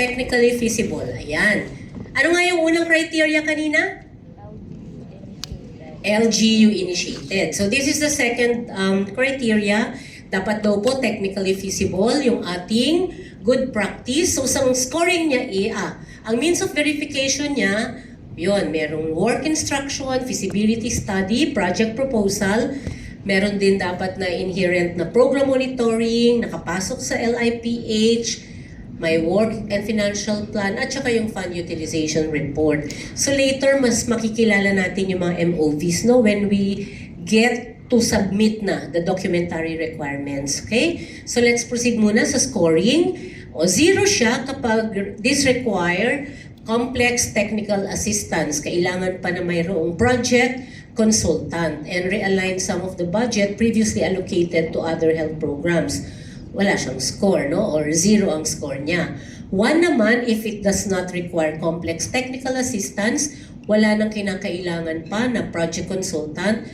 technically feasible. Ayan. Ano nga yung unang criteria kanina? LGU initiated. So this is the second criteria. Dapat daw po technically feasible yung ating good practice. So sa scoring niya, ang means of verification niya, yun, merong work instruction, feasibility study, project proposal, meron din dapat na inherent na program monitoring, nakapasok sa LIPH, may work and financial plan, at saka yung fund utilization report. So later, mas makikilala natin yung mga MOVs, no, when we get to submit na the documentary requirements. Okay? So let's proceed muna sa scoring. O 0 siya kapag this require complex technical assistance. Kailangan pa na mayroong project consultant and realign some of the budget previously allocated to other health programs. Wala siyang score, no? Or 0 ang score niya. 1 naman, if it does not require complex technical assistance, wala nang kinakailangan pa na project consultant,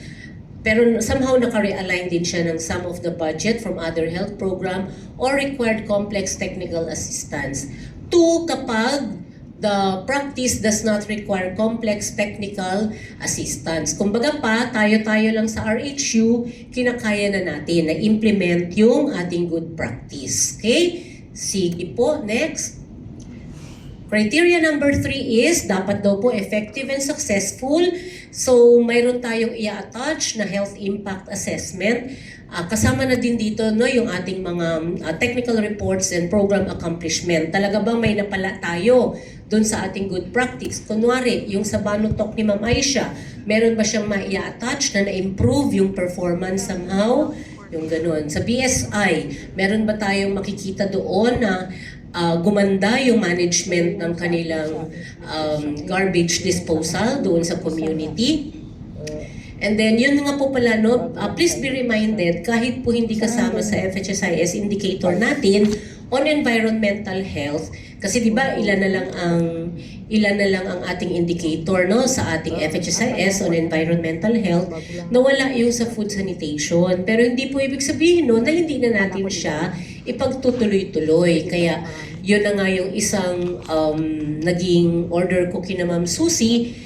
pero somehow naka-realign din siya ng some of the budget from other health program or required complex technical assistance. 2, kapag the practice does not require complex technical assistance. Kumbaga pa, tayo-tayo lang sa RHU, kinakaya na natin na implement yung ating good practice. Okay? Sige po, next. Criteria number 3 is, dapat daw po effective and successful. So, mayroon tayong i-attach na health impact assessment. Kasama na din dito no, yung ating mga technical reports and program accomplishment. Talaga ba may napala tayo doon sa ating good practice? Kunwari, yung sa Banutok ni Ma'am Aisha, meron ba siyang ma-i-attach na na-improve yung performance somehow? Yung ganun. Sa BSI, meron ba tayong makikita doon na gumanda yung management ng kanilang garbage disposal doon sa community? And then, yun nga po pala, no, please be reminded, kahit po hindi kasama sa FHSIS indicator natin on environmental health, kasi di ba ilan na lang ang ating indicator no sa ating FHSIS on environmental health, nawala yung sa food sanitation. Pero hindi po ibig sabihin no na hindi na natin siya ipagtutuloy-tuloy. Kaya yun na nga yung isang naging order ko kina Ma'am Susie,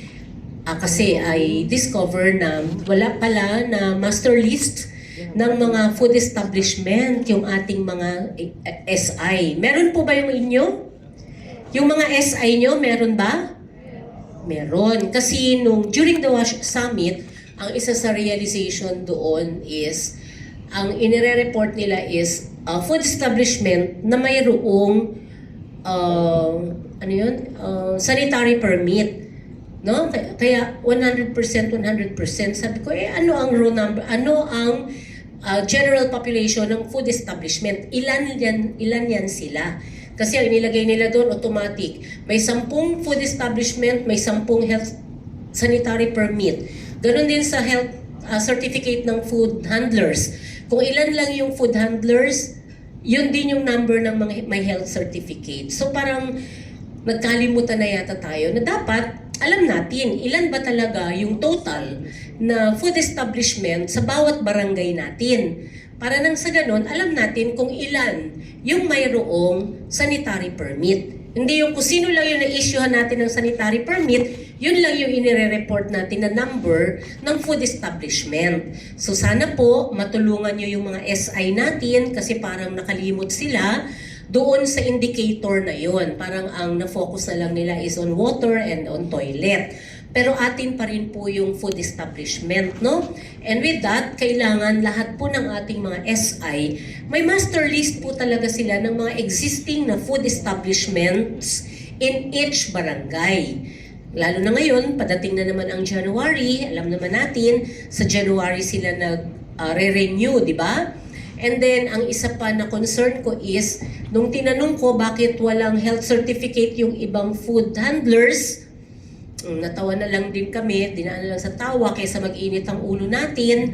kasi I discover na wala pala na master list ng mga food establishment yung ating mga SI. Meron po ba yung inyo? Yung mga SI nyo, meron ba? Meron. Kasi during the WASH Summit, ang isa sa realization doon is, ang inire-report nila is food establishment na mayroong sanitary permit. No? Kaya 100%, sabi ko, ano ang raw number, ano ang general population ng food establishment? Ilan yan sila? Kasi ang inilagay nila doon, automatic. May 10 food establishment, may 10 health sanitary permit. Ganon din sa health certificate ng food handlers. Kung ilan lang yung food handlers, yun din yung number ng mga may health certificate. So parang nagkalimutan na yata tayo na dapat alam natin ilan ba talaga yung total na food establishment sa bawat barangay natin. Para nang sa ganon, alam natin kung ilan yung mayroong sanitary permit. Hindi yung kung sino lang yung na-issuehan natin ng sanitary permit, yun lang yung inire-report natin na number ng food establishment. So sana po matulungan nyo yung mga SI natin kasi parang nakalimot sila doon sa indicator na yon. Parang ang na-focus na lang nila is on water and on toilet. Pero atin pa rin po yung food establishment, no? And with that, kailangan lahat po ng ating mga SI, may master list po talaga sila ng mga existing na food establishments in each barangay. Lalo na ngayon, padating na naman ang January, alam naman natin, sa January sila nag-re-renew, di ba? And then, ang isa pa na concern ko is, nung tinanong ko bakit walang health certificate yung ibang food handlers, natawa na lang din kami, dinaan na lang sa tawa kaysa mag-init ang ulo natin.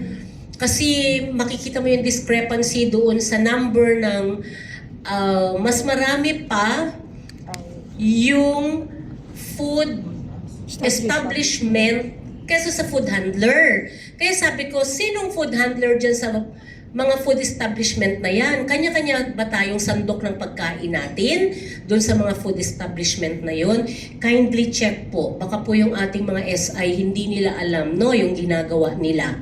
Kasi makikita mo yung discrepancy doon sa number ng mas marami pa yung food establishment kaysa sa food handler. Kaya sabi ko, sinong food handler dyan sa mga food establishment na yan, kanya-kanya ba tayong sandok ng pagkain natin doon sa mga food establishment na yon? Kindly check po. Baka po yung ating mga SI hindi nila alam, no, yung ginagawa nila.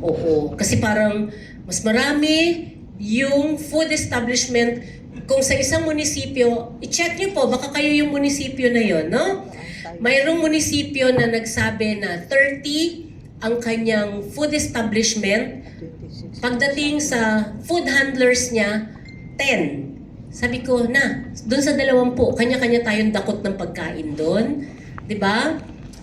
Oo. Kasi parang mas marami yung food establishment. Kung sa isang munisipyo, i-check nyo po, baka kayo yung munisipyo na yon, no? Mayroong munisipyo na nagsabi na 30 ang kanyang food establishment. Pagdating sa food handlers niya, 10. Sabi ko, doon sa 20, kanya-kanya tayong dakot ng pagkain doon. 'Di ba?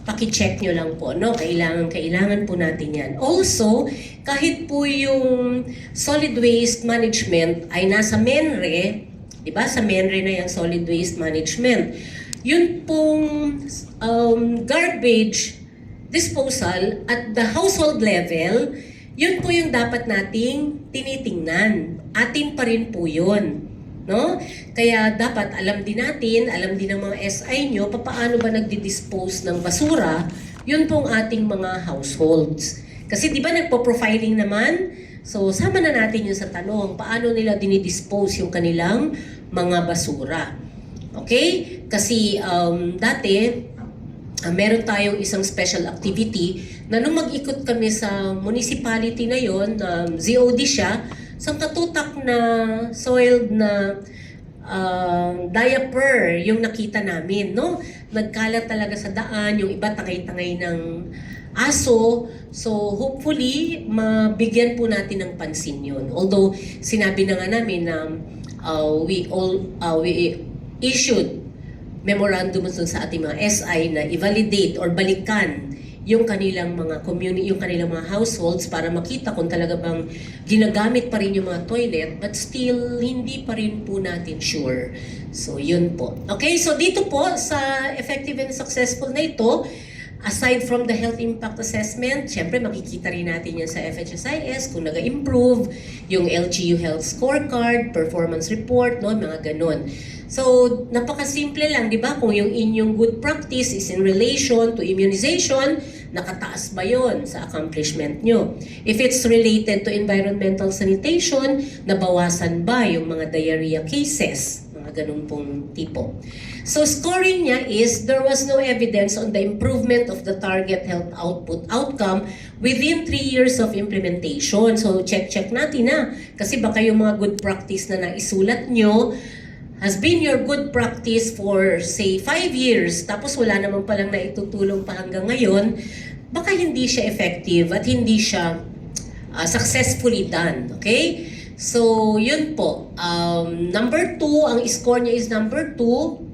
Paki-check nyo lang po, no? Kailangan po natin yan. Also, kahit po yung solid waste management ay nasa MENRE, 'di ba? Sa MENRE na yung solid waste management. Yun pong garbage disposal at the household level, yun po yung dapat nating tinitingnan. Atin pa rin po yun. No? Kaya dapat alam din ng mga SI nyo, paano ba nagdi-dispose ng basura, yun pong ating mga households. Kasi di ba nagpo-profiling naman? So sama na natin yun sa tanong, paano nila dinidispose yung kanilang mga basura. Okay? Kasi dati, meron tayong isang special activity na nung mag-ikot kami sa municipality na yon, ZOD siya, sa katutak na soiled na diaper yung nakita namin, no? Nagkalat talaga sa daan, yung iba tangay-tangay ng aso. So hopefully, mabigyan po natin ng pansin yun. Although, sinabi na nga namin na we issued memorandum sa ating mga SI na i-validate or balikan yung kanilang mga community, yung kanilang mga households para makita kung talaga bang ginagamit pa rin yung mga toilet, but still hindi pa rin po natin sure. So yun po. Okay, so dito po sa effective and successful na ito, aside from the health impact assessment, syempre makikita rin natin yan sa FHSIS kung nag-improve, yung LGU health scorecard, performance report, no, mga ganon. So, napakasimple lang, di ba? Kung yung inyong good practice is in relation to immunization, nakataas ba yon sa accomplishment nyo? If it's related to environmental sanitation, nabawasan ba yung mga diarrhea cases? Mga ganun pong tipo. So, scoring niya is, there was no evidence on the improvement of the target health outcome within 3 years of implementation. So, check natin na. Kasi baka yung mga good practice na naisulat nyo, has been your good practice for, say, 5 years, tapos wala naman palang naitutulong pa hanggang ngayon, baka hindi siya effective at hindi siya successfully done. Okay? So, yun po. Number 2, ang score niya is number 2,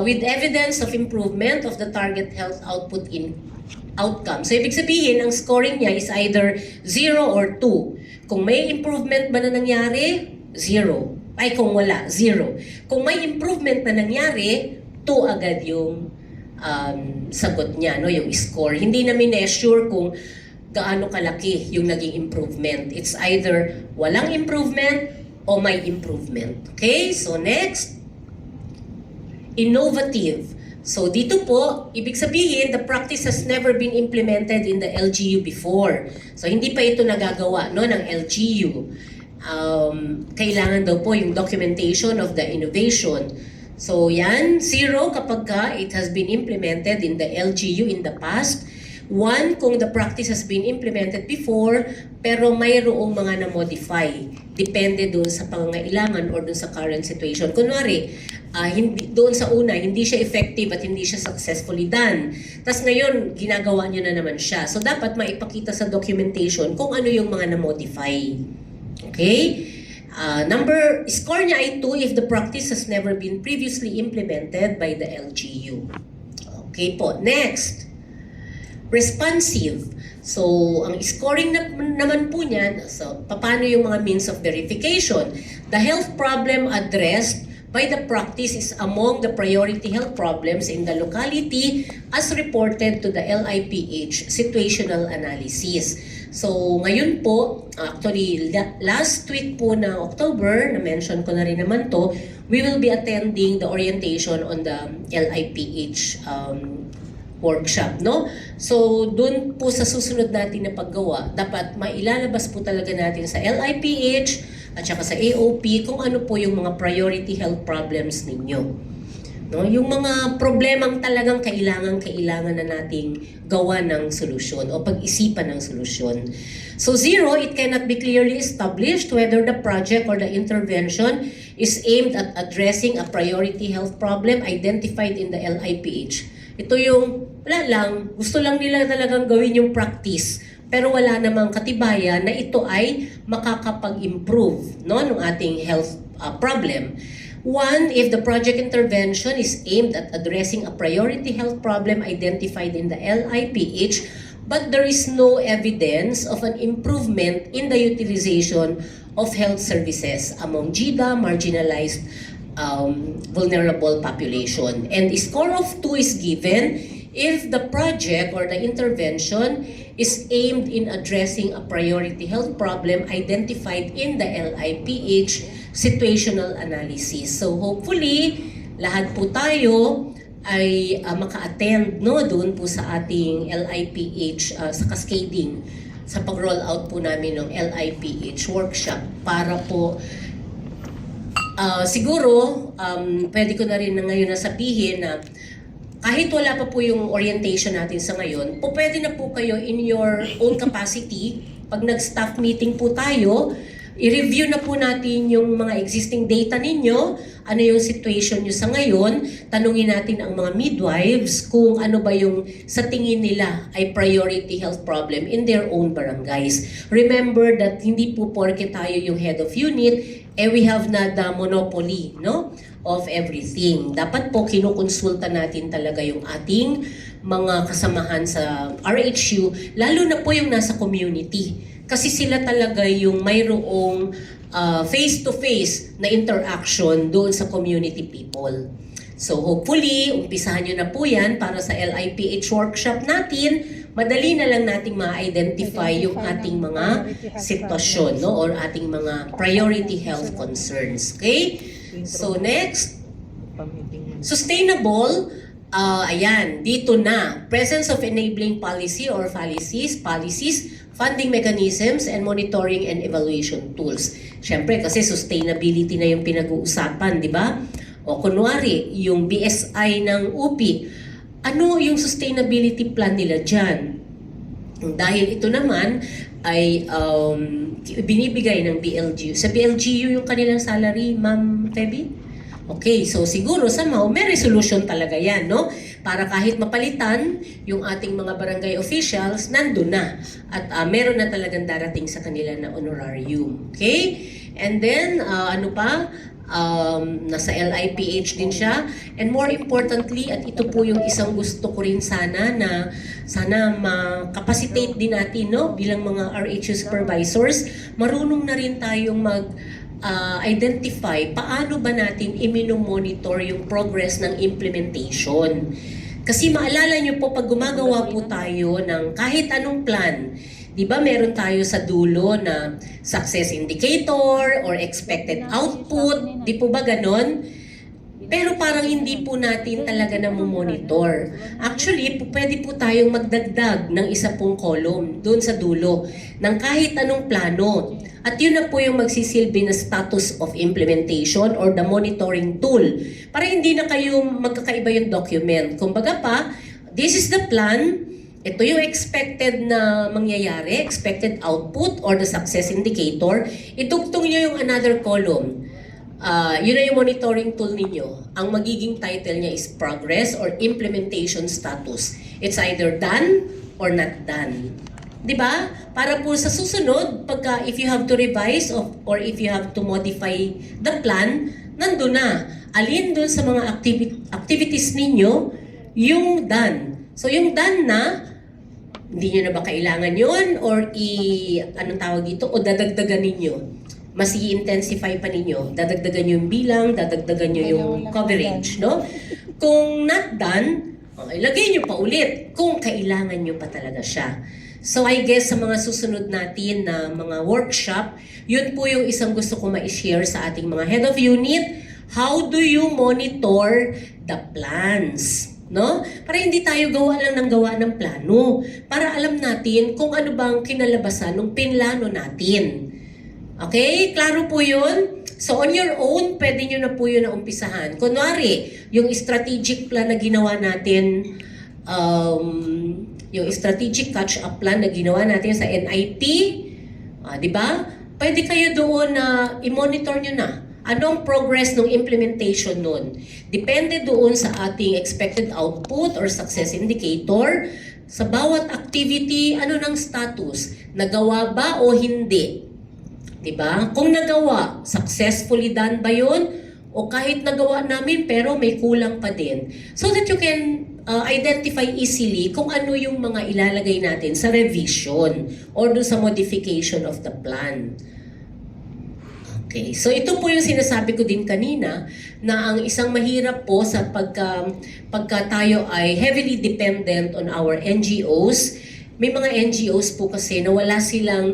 with evidence of improvement of the target health outcome. So, ibig sabihin, ang scoring niya is either 0 or 2. Kung may improvement ba na nangyari, 0. Ay, kung wala, 0. Kung may improvement na nangyari, 2 agad yung sagot niya, no? Yung score. Hindi namin na-assure kung gaano kalaki yung naging improvement. It's either walang improvement o may improvement. Okay? So next, innovative. So dito po, ibig sabihin, the practice has never been implemented in the LGU before. So hindi pa ito nagagawa, no, ng LGU. Kailangan daw po yung documentation of the innovation. So yan, 0 kapag it has been implemented in the LGU in the past. 1 kung the practice has been implemented before, pero mayroong mga na-modify. Depende doon sa pangangailangan or doon sa current situation. Kunwari, doon sa una, hindi siya effective at hindi siya successfully done. Tapos ngayon, ginagawa niyo na naman siya. So dapat maipakita sa documentation kung ano yung mga na-modify. Okay? Score niya ay 2 if the practice has never been previously implemented by the LGU. Okay po. Next, responsive. So, ang scoring naman po niyan, so, paano yung mga means of verification? The health problem addressed by the practice is among the priority health problems in the locality as reported to the LIPH situational analysis. So, ngayon po, actually, last week po na October, na-mention ko na rin naman to, we will be attending the orientation on the LIPH workshop, no? So, dun po sa susunod natin na paggawa, dapat mailalabas po talaga natin sa LIPH at saka sa AOP kung ano po yung mga priority health problems ninyo. No? Yung mga problemang talagang kailangan na nating gawa ng solusyon o pag-isipan ng solusyon. So 0, it cannot be clearly established whether the project or the intervention is aimed at addressing a priority health problem identified in the LIPH. Ito yung, wala lang, gusto lang nila talagang gawin yung practice, pero wala namang katibayan na ito ay makakapag-improve, no, ng ating health problem. 1, if the project intervention is aimed at addressing a priority health problem identified in the LIPH, but there is no evidence of an improvement in the utilization of health services among GIDA, marginalized vulnerable population. And a score of 2 is given if the project or the intervention is aimed in addressing a priority health problem identified in the LIPH situational analysis. So hopefully, lahat po tayo ay maka-attend, no, doon po sa ating LIPH sa cascading, sa pag-roll out po namin ng LIPH workshop para po siguro, pwede ko na rin na ngayon na sabihin na kahit wala pa po yung orientation natin sa ngayon, po pwede na po kayo in your own capacity, pag nag-staff meeting po tayo, i-review na po natin yung mga existing data ninyo, ano yung situation nyo sa ngayon, tanungin natin ang mga midwives kung ano ba yung sa tingin nila ay priority health problem in their own barangays. Remember that hindi po porke tayo yung head of unit, we have na the monopoly, no, of everything. Dapat po kinukonsulta natin talaga yung ating mga kasamahan sa RHU, lalo na po yung nasa community. Kasi sila talaga yung mayroong face-to-face na interaction doon sa community people. So hopefully, umpisahan nyo na po yan para sa LIPH workshop natin. Madali na lang nating ma-identify yung ating mga sitwasyon, no, or ating mga priority health concerns. Okay? So next, sustainable. Ayan, dito na. Presence of enabling policy or policies, funding mechanisms, and monitoring and evaluation tools. Siyempre, kasi sustainability na yung pinag-uusapan, di ba? O kunwari, yung BSI ng UP, ano yung sustainability plan nila dyan? Dahil ito naman ay binibigay ng BLGU. Sa BLGU yung kanilang salary, Ma'am Feby? Okay, so siguro somehow may resolution talaga yan, no? Para kahit mapalitan yung ating mga barangay officials, nandun na. At meron na talagang darating sa kanila na honorarium. Okay? And then, ano pa? Nasa LIPH din siya. And more importantly, at ito po yung isang gusto ko rin sana na sana ma-capacitate din natin, no? Bilang mga RHU supervisors, marunong na rin tayong identify paano ba natin i-monitor yung progress ng implementation. Kasi maalala nyo po, pag gumagawa po tayo ng kahit anong plan, di ba meron tayo sa dulo na success indicator or expected output, di po ba ganon? Pero parang hindi po natin talaga monitor. Actually, pwede po tayong magdagdag ng isa pong column doon sa dulo ng kahit anong plano. At yun na po yung magsisilbi na status of implementation or the monitoring tool. Para hindi na kayo magkakaiba yung document. Kumbaga pa, this is the plan, ito yung expected na mangyayari, expected output or the success indicator. Itugtong nyo yung another column. Yun na yung monitoring tool ninyo. Ang magiging title niya is progress or implementation status. It's either done or not done. Diba? Para po sa susunod, pagka if you have to revise or if you have to modify the plan, nandun na. Alin dun sa mga activities ninyo, yung done. So yung done na, hindi nyo na ba kailangan yun? Or anong tawag dito? O dadagdagan ninyo? Mas i-intensify pa ninyo. Dadagdagan nyo yung bilang, dadagdagan nyo yung coverage, no? Kung not done, ilagay nyo pa ulit kung kailangan nyo pa talaga siya. So I guess sa mga susunod natin na mga workshop, yun po yung isang gusto ko ma-share sa ating mga head of unit. How do you monitor the plans? no? Para hindi tayo gawa lang ng gawa ng plano. Para alam natin kung ano bang kinalabasan ng pinlano natin. Okay? Klaro po yun? So on your own, pwede nyo na po yun na umpisahan. Kunwari, yung strategic plan na ginawa natin, yung strategic catch-up plan na ginawa natin sa NIP, di ba? Pwede kayo doon na i-monitor nyo na. Anong progress ng implementation nun? Depende doon sa ating expected output or success indicator. Sa bawat activity, ano ng status? Nagawa ba o hindi? Diba? Kung nagawa, successfully done ba yun? O kahit nagawa namin pero may kulang pa din. So that you can identify easily kung ano yung mga ilalagay natin sa revision or doon sa modification of the plan. Okay, so ito po yung sinasabi ko din kanina na ang isang mahirap po sa pagka tayo ay heavily dependent on our NGOs. May mga NGOs po kasi na wala silang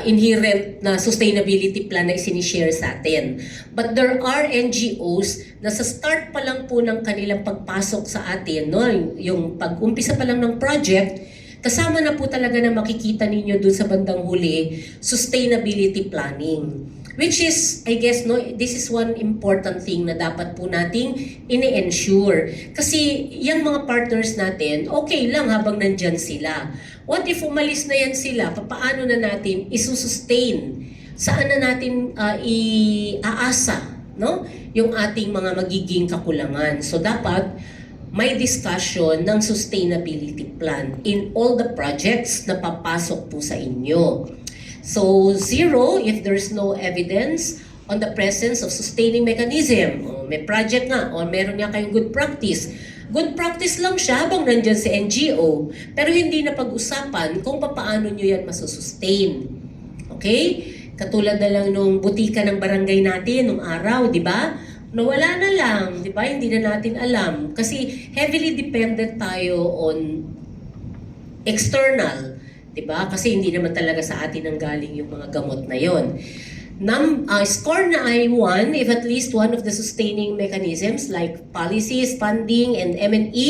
inherent na sustainability plan na isinishare sa atin. But there are NGOs na sa start pa lang po ng kanilang pagpasok sa atin, no, yung pag-umpisa pa lang ng project, kasama na po talaga na makikita ninyo dun sa bandang huli, sustainability planning. Which is, I guess, no, this is one important thing na dapat po nating ini-ensure. Kasi yung mga partners natin, okay lang habang nandyan sila. What if umalis na yan sila? Paano na natin isusustain? Saan na natin iaasa, no? Yung ating mga magiging kakulangan. So dapat may discussion ng sustainability plan in all the projects na papasok po sa inyo. So, 0 if there's no evidence on the presence of sustaining mechanism. O, may project nga, o meron nga kayong good practice. Good practice lang siya habang nandyan sa NGO, pero hindi na pag-usapan kung paano nyo yan masusustain. Okay? Katulad na lang nung butika ng barangay natin nung araw, di ba? Nawala na lang, di ba? Hindi na natin alam. Kasi heavily dependent tayo on external. Diba? Kasi hindi naman talaga sa atin ang galing yung mga gamot na yon. Score na ay 1 if at least one of the sustaining mechanisms like policies, funding, and M&E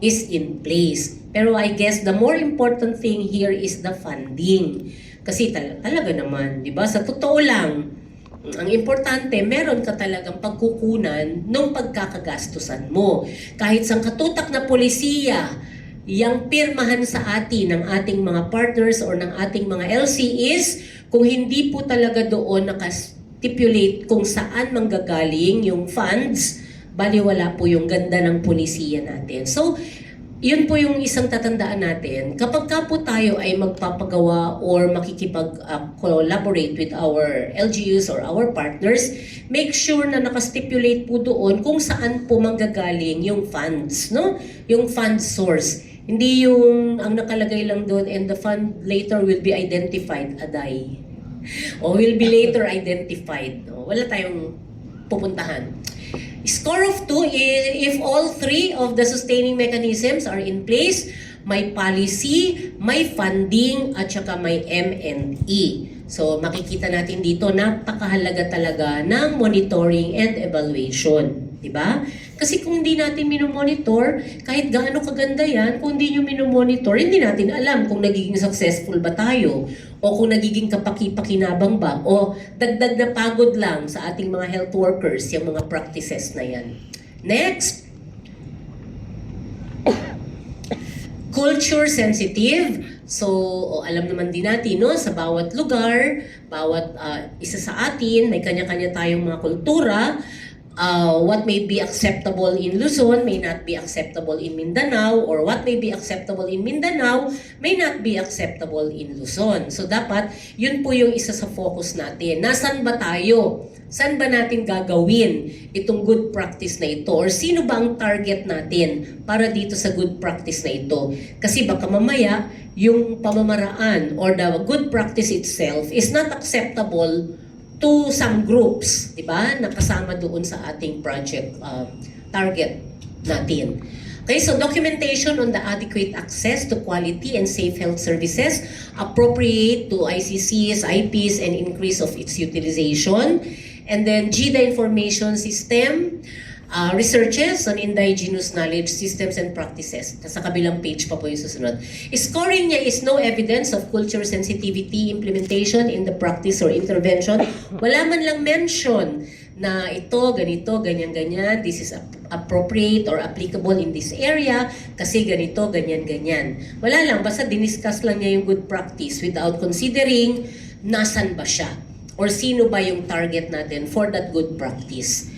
is in place. Pero I guess the more important thing here is the funding. Kasi talaga naman, di ba? Sa totoo lang, ang importante, meron ka talagang pagkukunan ng pagkakagastusan mo. Kahit sa katutak na polisiya, yang pirmahan sa atin ng ating mga partners or ng ating mga LCEs, kung hindi po talaga doon nakastipulate kung saan manggagaling yung funds, baliwala po yung ganda ng polisiya natin. So, yun po yung isang tatandaan natin. Kapag ka po tayo ay magpapagawa or makikipag-collaborate with our LGUs or our partners, make sure na nakastipulate po doon kung saan po manggagaling yung funds, no? Yung fund source. Hindi yung ang nakalagay lang doon and the fund later will be identified, aday. O will be later identified. No? Wala tayong pupuntahan. Score of 2 is if all 3 of the sustaining mechanisms are in place, may policy, may funding, at saka may M&E. So makikita natin dito, napakahalaga talaga ng monitoring and evaluation. Diba? Kasi kung hindi natin minomonitor, kahit gaano kaganda yan, kung hindi nyo minomonitor, hindi natin alam kung nagiging successful ba tayo, o kung nagiging kapaki-pakinabang ba, o dagdag na pagod lang sa ating mga health workers, yung mga practices na yan. Next. Culture sensitive. So, alam naman din natin, no, sa bawat lugar, bawat isa sa atin, may kanya-kanya tayong mga kultura. What may be acceptable in Luzon may not be acceptable in Mindanao, or what may be acceptable in Mindanao may not be acceptable in Luzon. So dapat, yun po yung isa sa focus natin. Nasaan ba tayo? Saan ba natin gagawin itong good practice na ito? Or sino ba ang target natin para dito sa good practice na ito? Kasi baka mamaya, yung pamamaraan or the good practice itself is not acceptable to some groups, di ba, na kasama doon sa ating project target natin. Okay, so documentation on the adequate access to quality and safe health services, appropriate to ICCs, IPs, and increase of its utilization. And then GIDA information system, researches on indigenous knowledge systems and practices. Sa kabilang page pa po yung susunod. Scoring niya is no evidence of culture sensitivity implementation in the practice or intervention. Wala man lang mention na ito, ganito, ganyan-ganyan, this is appropriate or applicable in this area kasi ganito, ganyan-ganyan. Wala lang, basta diniscuss lang niya yung good practice without considering nasan ba siya or sino ba yung target natin for that good practice.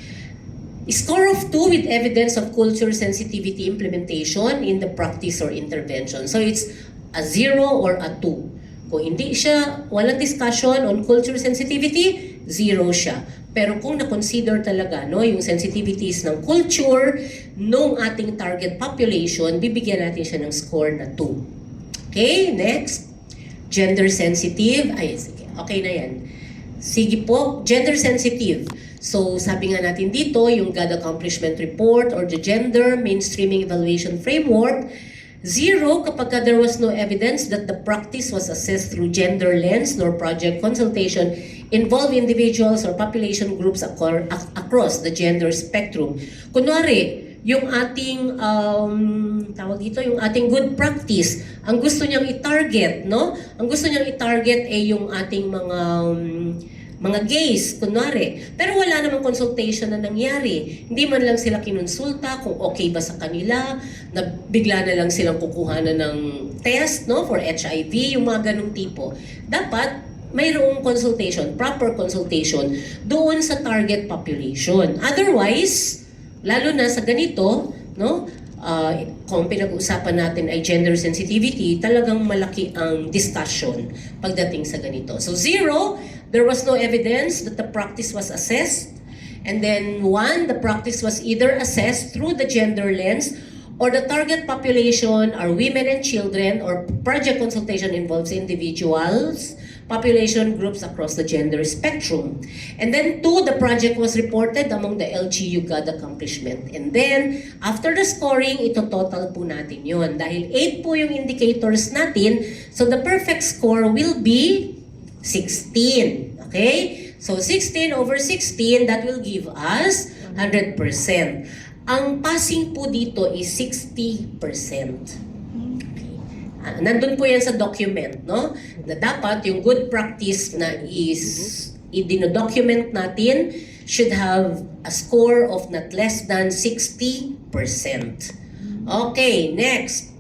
Score of 2 with evidence of culture sensitivity implementation in the practice or intervention. So it's a 0 or a 2. Kung hindi siya, walang discussion on culture sensitivity, 0 siya. Pero kung na-consider talaga yung sensitivities ng culture ng ating target population, bibigyan natin siya ng score na 2. Okay, next. Gender sensitive. Ay, sige. Okay na yan. Sige po, gender sensitive. So, sabi nga natin dito, yung God Accomplishment Report or the Gender Mainstreaming Evaluation Framework, 0 kapag there was no evidence that the practice was assessed through gender lens nor project consultation involve individuals or population groups across the gender spectrum. Kunwari, yung ating tawag dito, yung ating good practice, ang gusto niyang i-target, no? Ang gusto niyang i-target ay yung ating mga gays, kunwari. Pero wala namang consultation na nangyari. Hindi man lang sila kinonsulta kung okay ba sa kanila, na bigla na lang silang kukuha na ng test, no, for HIV, yung mga ganung tipo. Dapat mayroong consultation, proper consultation doon sa target population. Otherwise, lalo na sa ganito, no, kung pinag-uusapan natin ay gender sensitivity, talagang malaki ang discussion pagdating sa ganito. So 0, there was no evidence that the practice was assessed. And then 1, the practice was either assessed through the gender lens or the target population are women and children, or project consultation involves individuals, population groups across the gender spectrum. And then 2, the project was reported among the LGU God accomplishment. And then, after the scoring, ito total po natin yun. Dahil 8 po yung indicators natin, so the perfect score will be 16. Okay? So 16 over 16, that will give us 100%. Ang passing po dito is 60%. Nandun po yan sa document, no? Na dapat yung good practice na i-dino-document natin should have a score of not less than 60%. Okay, next.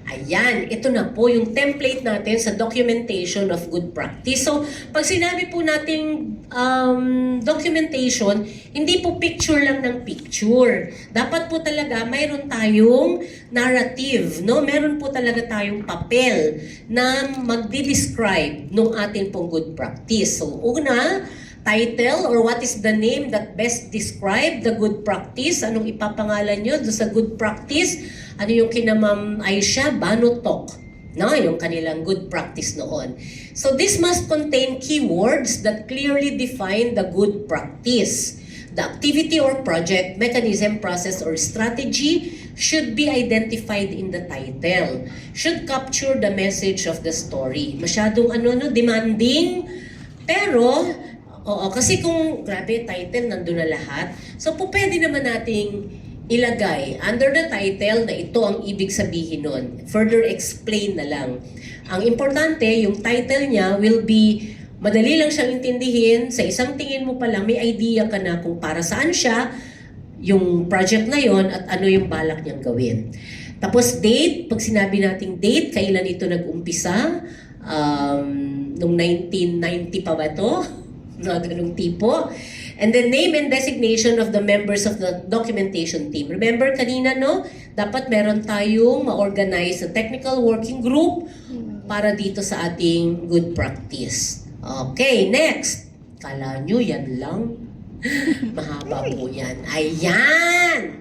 Ayan, ito na po yung template natin sa documentation of good practice. So, pag sinabi po nating documentation, hindi po picture lang ng picture. Dapat po talaga mayroon tayong narrative, no? Meron po talaga tayong papel na magdi-describe ng ating pong good practice. So, una, title or what is the name that best describe the good practice? Anong ipapangalan nyo doon sa good practice? Ano yung kina Ma'am Aisha Banutok, no? Yung kanilang good practice noon. So this must contain keywords that clearly define the good practice. The activity or project, mechanism, process, or strategy should be identified in the title. Should capture the message of the story. Masyadong demanding, pero oo, kasi kung grabe title nandun na lahat, so po pwede naman nating ilagay under the title na ito ang ibig sabihin nun. Further explain na lang. Ang importante, yung title niya will be, madali lang siyang intindihin, sa isang tingin mo pa lang, may idea ka na kung para saan siya, yung project na yon at ano yung balak niyang gawin. Tapos date, pag sinabi nating date, kailan ito nag-umpisa, nung 1990 pa ba ito? Mga ganung tipo. And then name and designation of the members of the documentation team. Remember kanina, no? Dapat meron tayong ma-organize a technical working group para dito sa ating good practice. Okay, next. Kala nyo yan lang? Mahaba po yan. Ayan!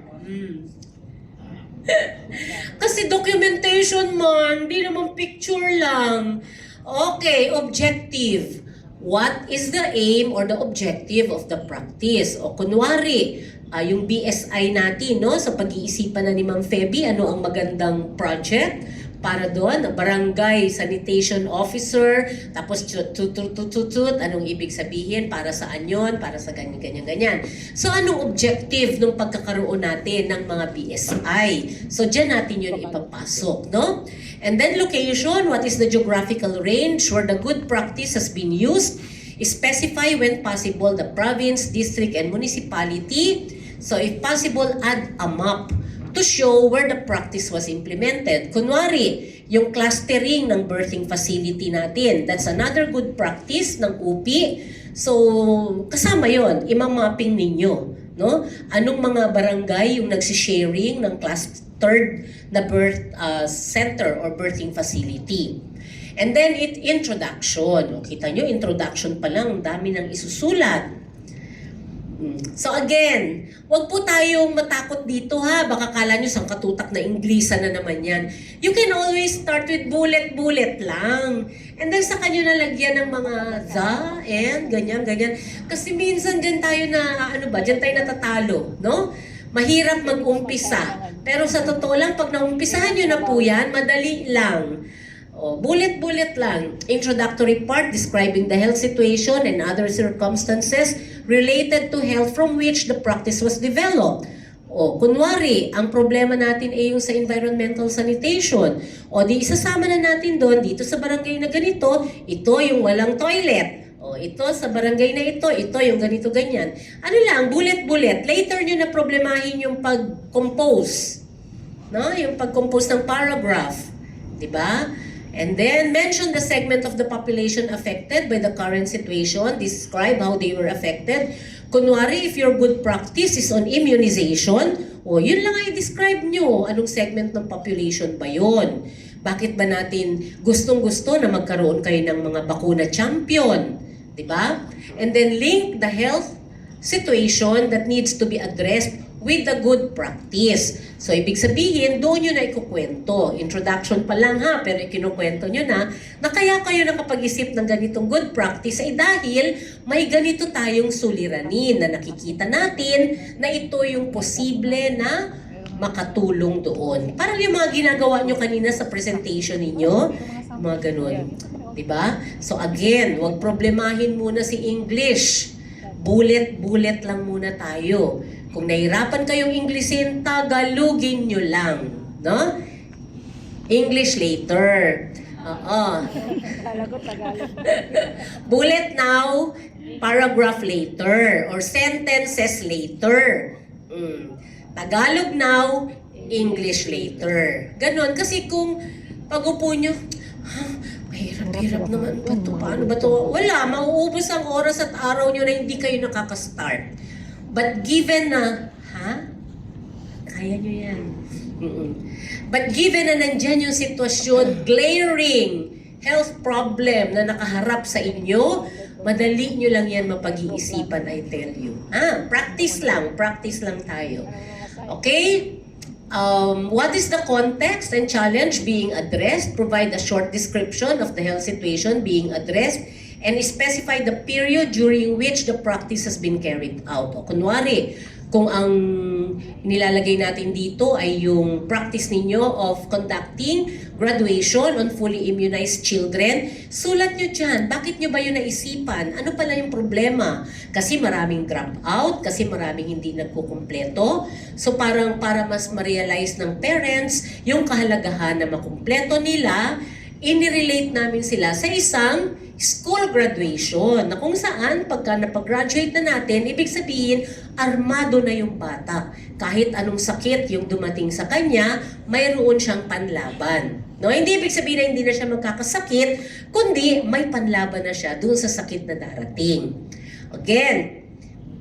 Kasi documentation man, di naman picture lang. Okay, objective. What is the aim or the objective of the practice? O kunwari, yung BSI natin, no, sa pag-iisipan na ni Ma'am Feby, ano ang magandang project para doon, barangay sanitation officer, tapos tut, anong ibig sabihin, para saan yon, para sa ganyan. So anong objective ng pagkakaroon natin ng mga BSI? So dyan natin yun ipapasok, no? And then location, what is the geographical range where the good practice has been used? Specify when possible the province, district, and municipality. So if possible, add a map to show where the practice was implemented. Kunwari, yung clustering ng birthing facility natin, that's another good practice ng UPI. So, kasama yon, imamapping ninyo. No? Anong mga barangay yung nagsisharing ng clustered na birth center or birthing facility. And then, introduction. O, kita nyo, introduction pa lang, dami nang isusulat. So again, wag po tayong matakot dito ha. Baka kala nyo sang katutak na Inglisa na naman yan. You can always start with bullet lang. And then sa kanyo nalagyan ng mga the, and, ganyan. Kasi minsan dyan tayo dyan tayo natatalo, no? Mahirap mag-umpisa. Pero sa totoo lang, pag naumpisahan nyo na po yan, madali lang. Bullet lang. Introductory part describing the health situation and other circumstances related to health from which the practice was developed. Kunwari, ang problema natin ay yung sa environmental sanitation. Di isasama na natin doon, dito sa barangay na ganito, ito yung walang toilet. Ito sa barangay na ito yung ganito, ganyan. Ano lang, bullet. Later nyo na problemahin yung pag-compose. No? Yung pag-compose ng paragraph. Diba? And then, mention the segment of the population affected by the current situation. Describe how they were affected. Kunwari, if your good practice is on immunization, yun lang ay describe nyo. Anong segment ng population ba yun? Bakit ba natin gustong-gusto na magkaroon kayo ng mga bakuna champion? Diba? And then, link the health situation that needs to be addressed with the good practice. So, ibig sabihin, doon nyo na ikukwento. Introduction pa lang ha, pero ikinukwento nyo na kaya kayo nakapag-isip ng ganitong good practice ay dahil may ganito tayong suliranin na nakikita natin na ito yung posible na makatulong doon. Parang yung mga ginagawa nyo kanina sa presentation ninyo, mga ganun. Diba? So again, huwag problemahin muna si English. Bullet lang muna tayo. Kung nahirapan kayong Englishin, Tagalogin nyo lang. No? English later. Bullet now, paragraph later. Or sentences later. Tagalog now, English later. Ganon. Kasi kung pag-upo nyo, mahirap naman ba ito? Paano ba ito? Wala, mauubos ang oras at araw nyo na hindi kayo nakaka-start. But given na, kaya nyo yan. But given na nandyan yung sitwasyon, glaring health problem na nakaharap sa inyo, madali nyo lang yan mapag-iisipan, I tell you. Practice lang tayo. Okay? What is the context and challenge being addressed? Provide a short description of the health situation being addressed and specify the period during which the practice has been carried out. Kunwari, kung ang nilalagay natin dito ay yung practice ninyo of conducting graduation on fully immunized children, sulat nyo dyan. Bakit nyo ba yun naisipan? Ano pala yung problema? Kasi maraming drop out, kasi maraming hindi nagkukumpleto. So parang para mas ma-realize ng parents yung kahalagahan na makumpleto nila, inirelate namin sila sa isang school graduation na kung saan pagka napag-graduate na natin, ibig sabihin, armado na yung bata. Kahit anong sakit yung dumating sa kanya, mayroon siyang panlaban. No? Hindi ibig sabihin na hindi na siya magkakasakit, kundi may panlaban na siya dun sa sakit na darating. Again,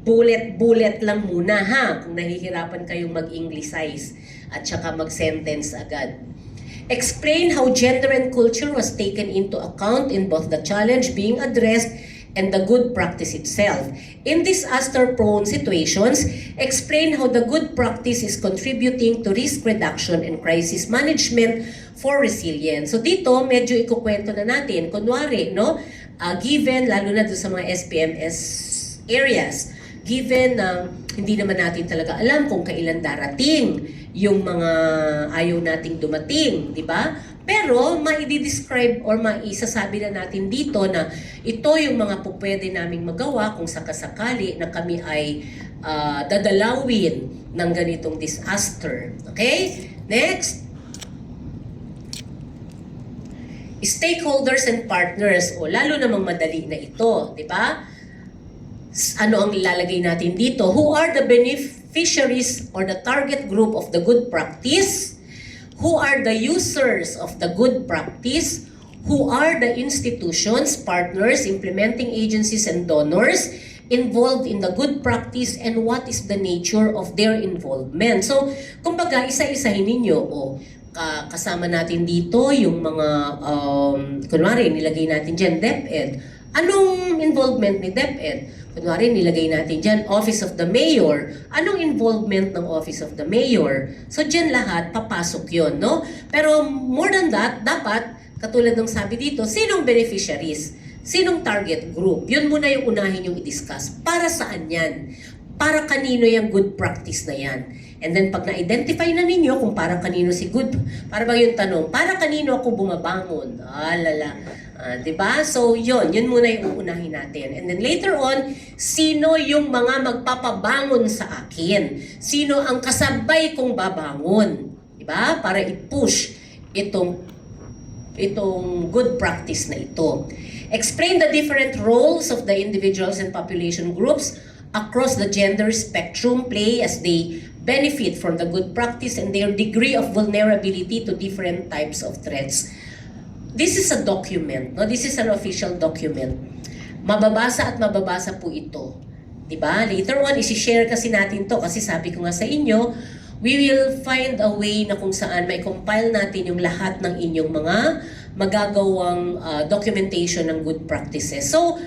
bullet lang muna ha, kung nahihirapan kayong mag-Englicize at saka mag-sentence agad. Explain how gender and culture was taken into account in both the challenge being addressed and the good practice itself. In disaster-prone situations, explain how the good practice is contributing to risk reduction and crisis management for resilience. So dito, medyo ikukwento na natin. Kunwari, no? Given, lalo na doon sa mga SPMS areas, given na hindi naman natin talaga alam kung kailan darating yung mga ayaw nating dumating, di ba? Pero maidi-describe or maisasabi na natin dito na ito yung mga pupwede naming magawa kung sakasakali na kami ay dadalawin ng ganitong disaster. Okay? Next. Stakeholders and partners. O lalo namang madali na ito, di ba? Ano ang ilalagay natin dito? Who are the beneficiaries or the target group of the good practice? Who are the users of the good practice? Who are the institutions, partners, implementing agencies, and donors involved in the good practice, and what is the nature of their involvement? So, kumbaga, isa-isahin ninyo, kasama natin dito yung mga, kunwari, nilagay natin dyan, DepEd. Anong involvement ni DepEd? Kunwari, nilagay natin dyan, Office of the Mayor. Anong involvement ng Office of the Mayor? So, dyan lahat, papasok yon, no? Pero more than that, dapat, katulad ng sabi dito, sinong beneficiaries? Sinong target group? Yun muna yung unahin yung i-discuss. Para saan yan? Para kanino yung good practice na yan? And then pag na-identify na ninyo kung para kanino si good, para ba yung tanong, para kanino ako bumabangon? Diba? So yun muna yung uunahin natin. And then later on, sino yung mga magpapabangon sa akin? Sino ang kasabay kong babangon? Diba? Para i-push itong good practice na ito. Explain the different roles of the individuals and population groups across the gender spectrum play as they benefit from the good practice and their degree of vulnerability to different types of threats. This is a document, no? This is an official document. Mababasa at mababasa po ito. Diba? Later on, isi-share kasi natin to kasi sabi ko nga sa inyo, we will find a way na kung saan may compile natin yung lahat ng inyong mga magagawang documentation ng good practices. So,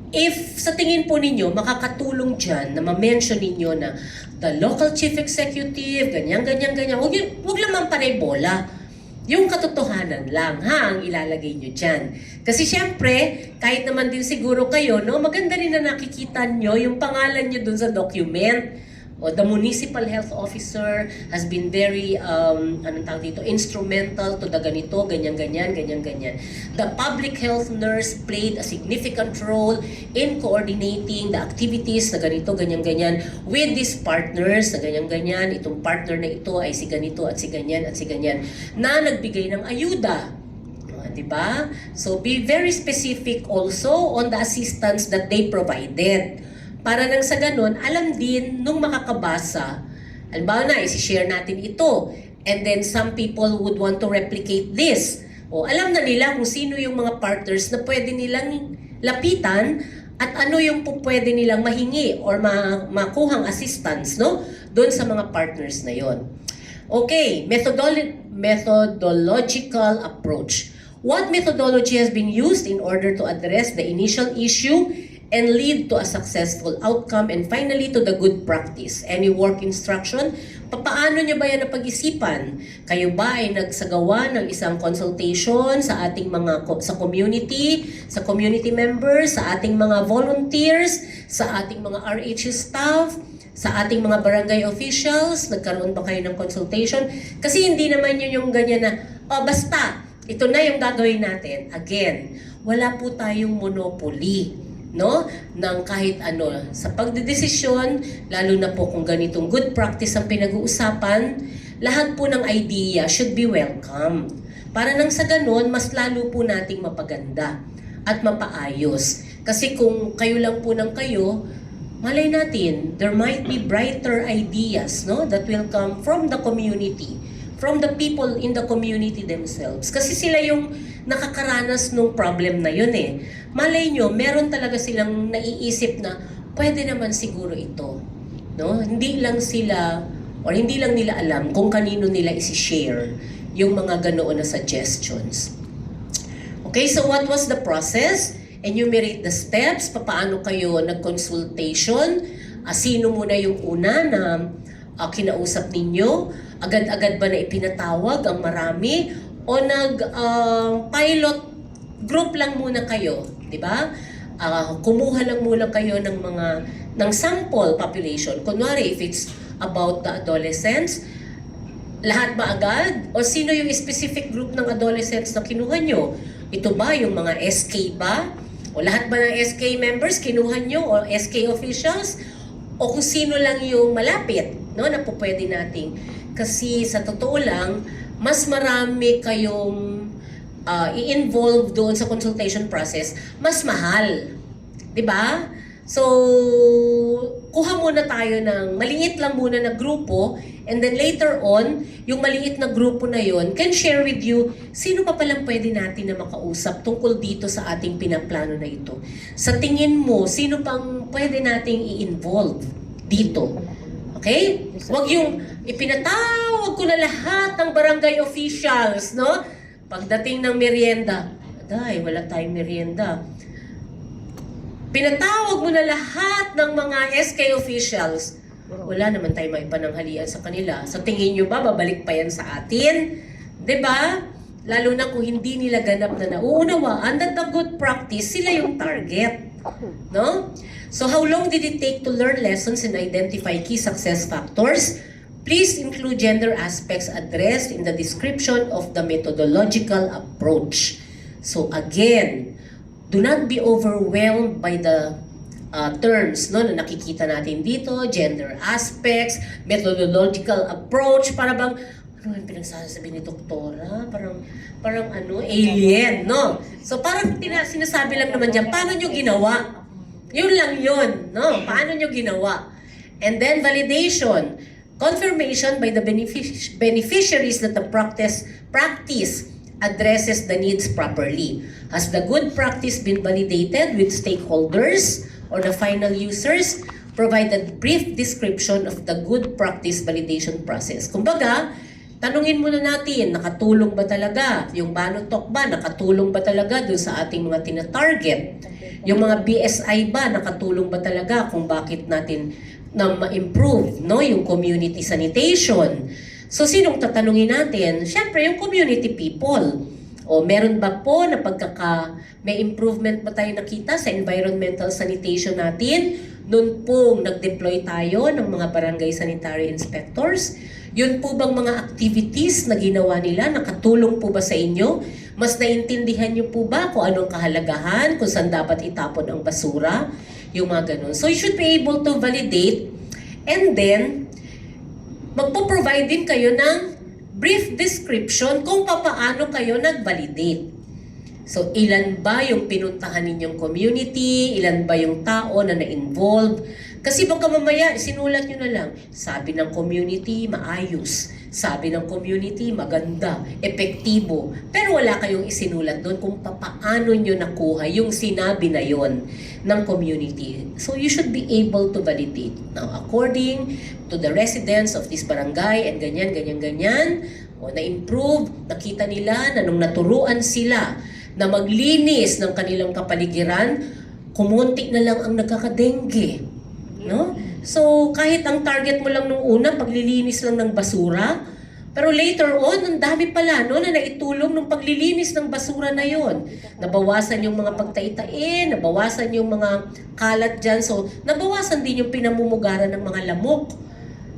if sa tingin po ninyo, makakatulong dyan na ma-mention ninyo na the local chief executive, ganyan, huwag naman panay bola. Yung katotohanan lang, ang ilalagay nyo dyan. Kasi syempre, kahit naman din siguro kayo, no, maganda rin na nakikita nyo yung pangalan nyo dun sa document. O the municipal health officer has been very, instrumental to the ganito, ganyan. The public health nurse played a significant role in coordinating the activities na ganito, ganyan, with these partners na ganyan. Itong partner na ito ay si ganito at si ganyan, na nagbigay ng ayuda. Diba? So be very specific also on the assistance that they provided. Para nang sa ganun, alam din nung makakabasa, halimbawa na, isi-share natin ito. And then some people would want to replicate this. O alam na nila kung sino yung mga partners na pwede nilang lapitan at ano yung pwede nilang mahingi or makuhang assistance, no? Doon sa mga partners na yon. Okay, methodological approach. What methodology has been used in order to address the initial issue and lead to a successful outcome, and finally to the good practice? Any work instruction? Paano nyo ba yan napag-isipan? Kayo ba ay nagsagawa ng isang consultation sa ating mga sa community members, sa ating mga volunteers, sa ating mga RH staff, sa ating mga barangay officials? Nagkaroon ba kayo ng consultation? Kasi hindi naman yun yung ganyan na, basta, ito na yung gagawin natin. Again, wala po tayong monopoly, no, ng kahit ano sa pagdedesisyon, lalo na po kung ganitong good practice ang pinag-uusapan. Lahat po ng idea should be welcome. Para nang sa ganun, mas lalo po nating mapaganda at mapaayos. Kasi kung kayo lang po ng kayo, malay natin, there might be brighter ideas, no, that will come from the community, from the people in the community themselves. Kasi sila yung nakakaranas ng problem na yun eh. Malay nyo, meron talaga silang naiisip na pwede naman siguro ito. No? Hindi lang nila alam kung kanino nila isi-share yung mga ganoon na suggestions. Okay, so what was the process? Enumerate the steps. Paano kayo nag-consultation? Sino muna yung una na kinausap ninyo? Agad-agad ba na ipinatawag ang marami? O pilot group lang muna kayo, di ba? Kumuha lang muna kayo ng sample population. Kunwari, if it's about the adolescents, Lahat ba agad? O sino yung specific group ng adolescents na kinuha nyo? Ito ba yung mga SK ba? O lahat ba ng SK members kinuha nyo? O SK officials? O kung sino lang yung malapit, no, na po pwede nating. Kasi sa totoo lang, mas marami kayong i-involve doon sa consultation process, mas mahal. 'Di ba? So, kuha muna tayo ng maliit lang muna na grupo, and then later on, yung maliit na grupo na yon can share with you sino pa palang pwede natin na makausap tungkol dito sa ating pinaplano na ito. Sa tingin mo, sino pang pwede nating i-involve dito? Okay? Huwag yung ipinatawag ko na lahat ng barangay officials, no? Pagdating ng merienda, aday, wala tayong merienda. Pinatawag mo na lahat ng mga SK officials. Wala naman tayo may pananghalian sa kanila. Sa tingin nyo ba, babalik pa yan sa atin? 'Di ba? Lalo na kung hindi nila ganap na nauunawaan that the good practice, sila yung target. No? So how long did it take to learn lessons and identify key success factors? Please include gender aspects addressed in the description of the methodological approach. So again, do not be overwhelmed by the terms, no, na nakikita natin dito, gender aspects, methodological approach, para bang, ano yung pinagsasabi ni doktora? Parang alien, no? So parang sinasabi lang naman dyan, paano nyo ginawa? Yun lang yun, no? Paano nyo ginawa? And then validation, confirmation by the beneficiaries that the practice addresses the needs properly. Has the good practice been validated with stakeholders or the final users? Provide a brief description of the good practice validation process. Kumbaga, tanungin muna natin, nakatulong ba talaga? Yung Banotok ba, nakatulong ba talaga dun sa ating mga tina-target? Yung mga BSI ba, nakatulong ba talaga kung bakit natin na ma-improve, no? Yung community sanitation. So, sinong tatanungin natin? Siyempre, yung community people. O meron ba po na may improvement ba tayo nakita sa environmental sanitation natin? Noon pong nag-deploy tayo ng mga barangay sanitary inspectors. Yun po bang mga activities na ginawa nila, nakatulong po ba sa inyo? Mas naintindihan niyo po ba kung anong kahalagahan, kung saan dapat itapon ang basura? Yung mga ganun. So you should be able to validate, and then magpo-provide din kayo ng brief description kung paano kayo nag-validate. So, ilan ba yung pinuntahan ninyong community? Ilan ba yung tao na na-involve? Kasi baka mamaya, sinulat nyo na lang, sabi ng community, maayos. Sabi ng community, maganda, epektibo. Pero wala kayong isinulat doon kung paano nyo nakuha yung sinabi na yon ng community. So, you should be able to validate. Now, according to the residents of this barangay and ganyan, o na-improve, nakita nila na nung naturuan sila na maglinis ng kanilang kapaligiran, kumunti na lang ang nagkakadengge. No? So, kahit ang target mo lang nung una, paglilinis lang ng basura, pero later on, ang dami pala no, na naitulong ng paglilinis ng basura na yon. Nabawasan yung mga pagtaitain, nabawasan yung mga kalat dyan, so nabawasan din yung pinamumugaran ng mga lamok.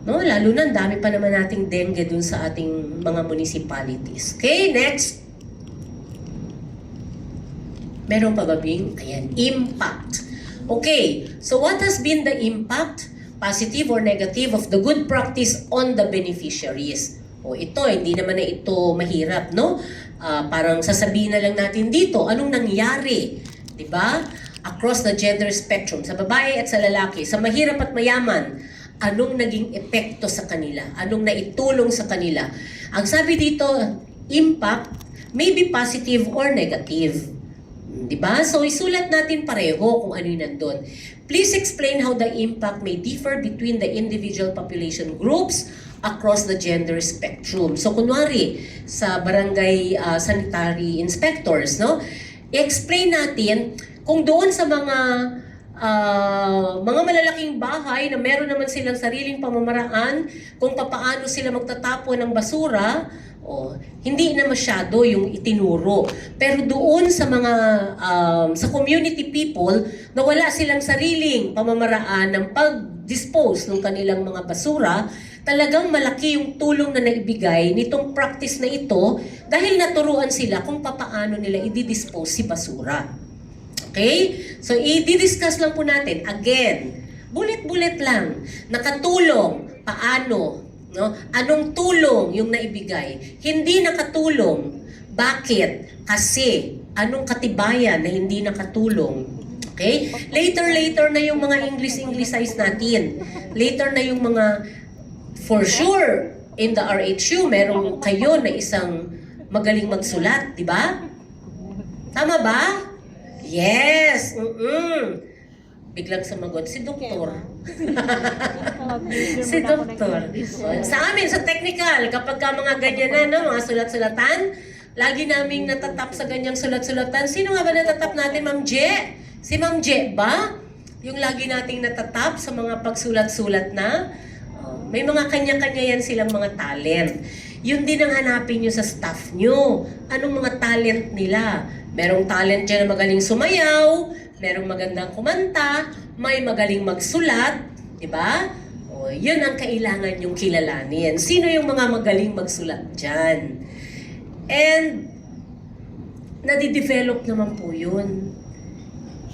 No? Lalo na, ang dami pa naman nating dengue dun sa ating mga municipalities. Okay, next. Meron pa ba, Bing? Ayan, impact. Okay, so what has been the impact, positive or negative, of the good practice on the beneficiaries? O ito, hindi naman na ito mahirap, no? Parang sasabihin na lang natin dito, anong nangyari? Diba? Across the gender spectrum, sa babae at sa lalaki, sa mahirap at mayaman, anong naging epekto sa kanila? Anong naitulong sa kanila? Ang sabi dito, impact may be positive or negative. Diba? So, isulat natin pareho kung ano yung nandun. Please explain how the impact may differ between the individual population groups across the gender spectrum. So, kunwari, sa barangay sanitary inspectors, no? I-explain natin kung doon sa mga malalaking bahay na meron naman silang sariling pamamaraan kung papaano sila magtatapon ng basura, hindi na masyado yung itinuro. Pero doon sa mga sa community people na wala silang sariling pamamaraan ng pag-dispose ng kanilang mga basura, talagang malaki yung tulong na naibigay nitong practice na ito dahil naturuan sila kung papaano nila i-dispose si basura. Okay? So, i-discuss lang po natin. Again, bulit-bulit lang. Nakatulong. Paano? No? Anong tulong yung naibigay? Hindi nakatulong. Bakit? Kasi, anong katibayan na hindi nakatulong? Okay? Later na yung mga English-Englishized natin. Later na yung mga, for sure, in the RHU, meron kayo na isang magaling magsulat, di ba? Tama ba? Yes! Biglang sumagot, si Doktor. Si Doktor. Sa amin, sa technical, kapag ka mga ganyan na, no, mga sulat-sulatan, lagi naming natatap sa ganyang sulat-sulatan. Sino nga ba natatap natin, Ma'am Je? Si Ma'am Je ba? Yung lagi nating natatap sa mga pagsulat-sulat na? May mga kanya-kanya yan silang mga talent. Yun din ang hanapin nyo sa staff nyo. Anong mga talent nila? Merong talent dyan na magaling sumayaw, merong magandang kumanta, may magaling magsulat, di ba? O, yun ang kailangan yung kilalanin. Sino yung mga magaling magsulat dyan? And, nadidevelop naman po yun.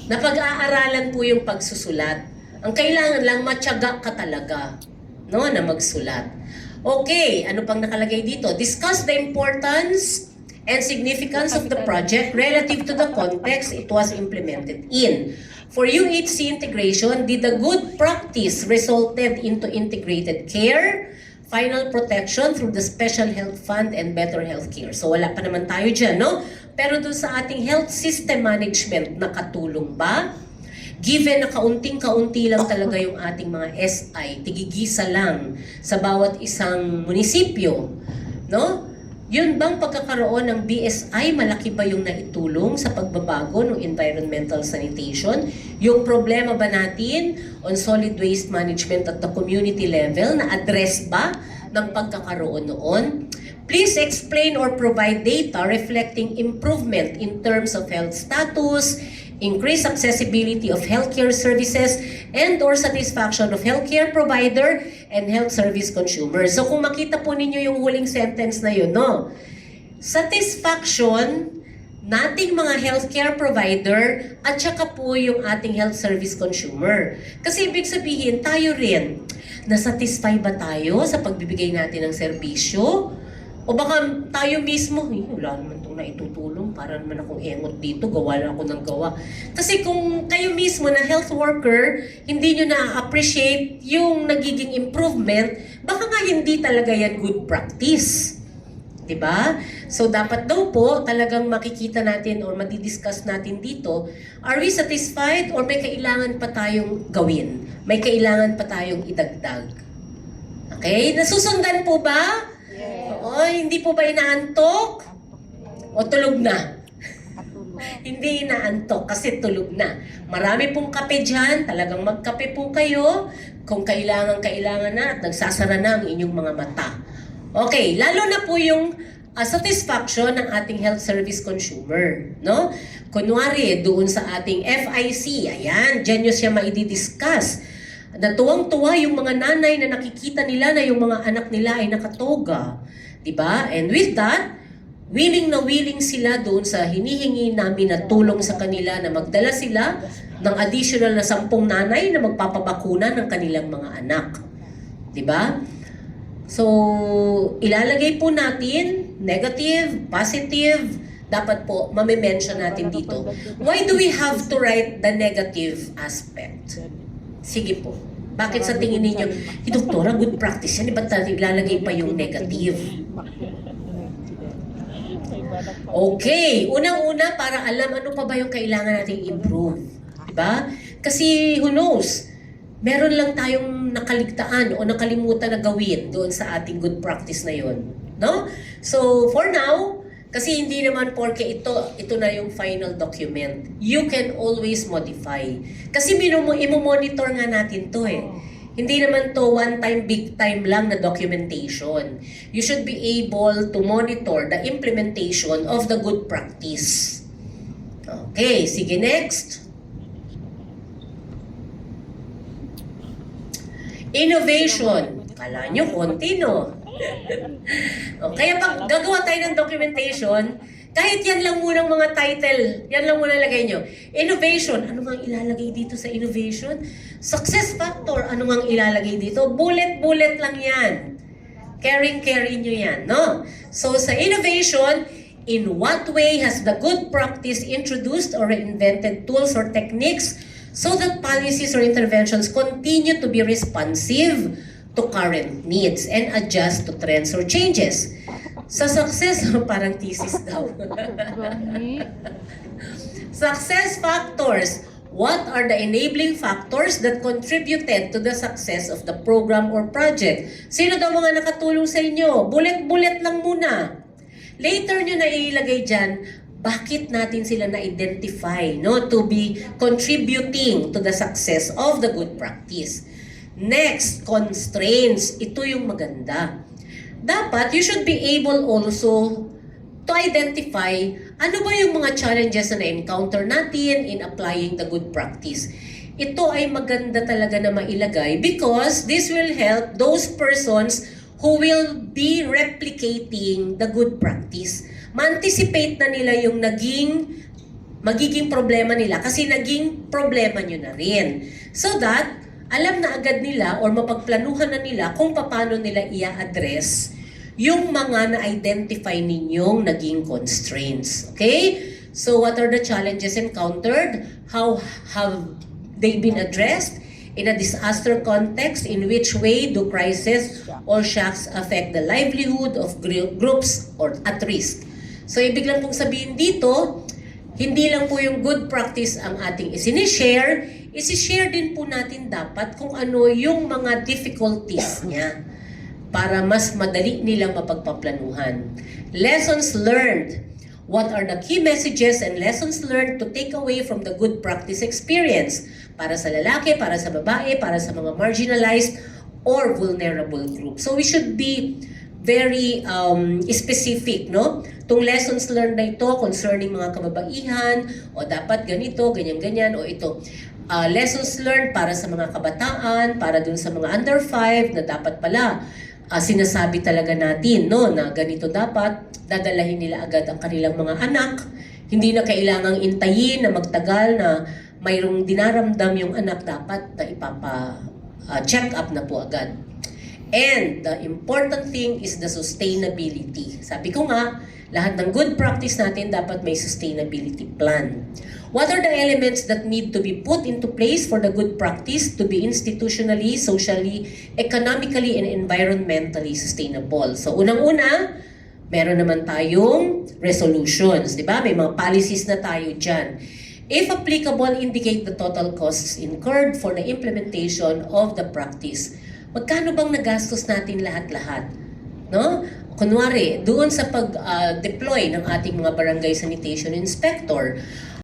Napag-aaralan po yung pagsusulat. Ang kailangan lang, matyaga ka talaga, no, na magsulat. Okay, ano pang nakalagay dito? Discuss the importance and significance of the project relative to the context it was implemented in. For UHC integration, did the good practice resulted into integrated care, final protection through the Special Health Fund and better health care. So wala pa naman tayo dyan, no? Pero dun sa ating health system management, nakatulong ba? Given na kaunting-kaunti lang talaga yung ating mga SI, tigigisa lang sa bawat isang munisipyo, no? Yun bang pagkakaroon ng BSI, malaki ba yung naitulong sa pagbabago ng environmental sanitation? Yung problema ba natin on solid waste management at the community level, na-address ba ng pagkakaroon noon? Please explain or provide data reflecting improvement in terms of health status, increased accessibility of healthcare services, and or satisfaction of healthcare provider and health service consumers. So kung makita po ninyo yung huling sentence na yun, no? Satisfaction nating mga healthcare provider at saka po yung ating health service consumer. Kasi ibig sabihin, tayo rin, nasatisfy ba tayo sa pagbibigay natin ng serbisyo? O baka tayo mismo, wala naman itong naitutulong, para naman akong engot dito, gawa na ako ng gawa. Kasi kung kayo mismo na health worker, hindi nyo na-appreciate yung nagiging improvement, baka nga hindi talaga yan good practice. Diba? So dapat daw po talagang makikita natin or madidiscuss natin dito, are we satisfied or may kailangan pa tayong gawin? May kailangan pa tayong idagdag? Okay? Nasusundan po ba? Oo, hindi po ba inaantok? O tulog na? Hindi inaantok kasi tulog na. Marami pong kape dyan, talagang magkape po kayo kung kailangan na at nagsasara na ang inyong mga mata. Okay, lalo na po yung satisfaction ng ating health service consumer, no? Kunwari, doon sa ating FIC, ayan, dyan nyo siya maidi-discuss. Natuwang-tuwa yung mga nanay na nakikita nila na yung mga anak nila ay nakatoga. Diba? And with that, willing na willing sila doon sa hinihingi namin na tulong sa kanila na magdala sila ng additional na 10 nanay na magpapabakuna ng kanilang mga anak. Diba? So, ilalagay po natin, negative, positive, dapat po mamimension natin dito. Why do we have to write the negative aspect? Sige po. Bakit sa tingin ninyo, Doktora, good practice yan, ba't natin ilalagay pa yung negative? Okay, unang-una para alam ano pa ba yung kailangan nating improve. Diba? Kasi who knows, meron lang tayong nakaligtaan o nakalimutan na gawin doon sa ating good practice na yun. No? So, for now, kasi hindi naman porke ito na yung final document. You can always modify. Kasi imo-monitor nga natin to eh. Hindi naman to one-time, big-time lang na documentation. You should be able to monitor the implementation of the good practice. Okay, sige next. Innovation. Kala nyo, konti, no? O, kaya pag gagawa tayo ng documentation, kahit yan lang munang mga title, yan lang muna lagay nyo. Innovation, ano nga ilalagay dito sa innovation? Success factor, ano nga ilalagay dito? Bullet lang yan. Caring nyo yan, no? So sa innovation, in what way has the good practice introduced or reinvented tools or techniques so that policies or interventions continue to be responsive to current needs and adjust to trends or changes? Sa success, parang thesis daw. Success factors. What are the enabling factors that contributed to the success of the program or project? Sino daw mga nakatulong sa inyo? Bullet lang muna. Later nyo na ilagay dyan, bakit natin sila na-identify, no, to be contributing to the success of the good practice. Next, constraints. Ito yung maganda. Dapat, you should be able also to identify ano ba yung mga challenges na na-encounter natin in applying the good practice. Ito ay maganda talaga na mailagay because this will help those persons who will be replicating the good practice. Ma-anticipate na nila yung magiging problema nila kasi naging problema nyo na rin. So that, alam na agad nila or mapagplanuhan na nila kung paano nila i-address yung mga na-identify ninyong naging constraints. Okay? So what are the challenges encountered? How have they been addressed? In a disaster context, in which way do crises or shocks affect the livelihood of groups or at risk? So ibig lang pong sabihin dito, hindi lang po yung good practice ang ating isinishare, isishare din po natin dapat kung ano yung mga difficulties niya para mas madali nilang mapagpaplanuhan. Lessons learned. What are the key messages and lessons learned to take away from the good practice experience para sa lalaki, para sa babae, para sa mga marginalized or vulnerable groups? So we should be very specific, no? Itong lessons learned na ito concerning mga kababaihan, o dapat ganito, ganyan-ganyan, o ito. Lessons learned para sa mga kabataan, para dun sa mga under 5 na dapat pala sinasabi talaga natin, no, na ganito dapat, dadalahin nila agad ang kanilang mga anak. Hindi na kailangang intayin na magtagal na mayroong dinaramdam yung anak, dapat na check up na po agad. And the important thing is the sustainability. Sabi ko nga, lahat ng good practice natin dapat may sustainability plan. What are the elements that need to be put into place for the good practice to be institutionally, socially, economically, and environmentally sustainable? So unang-una, meron naman tayong resolutions, di ba? May mga policies na tayo dyan. If applicable, indicate the total costs incurred for the implementation of the practice. Magkano bang nagastos natin lahat-lahat? No? Kunwari, doon sa pag-deploy ng ating mga barangay sanitation inspector,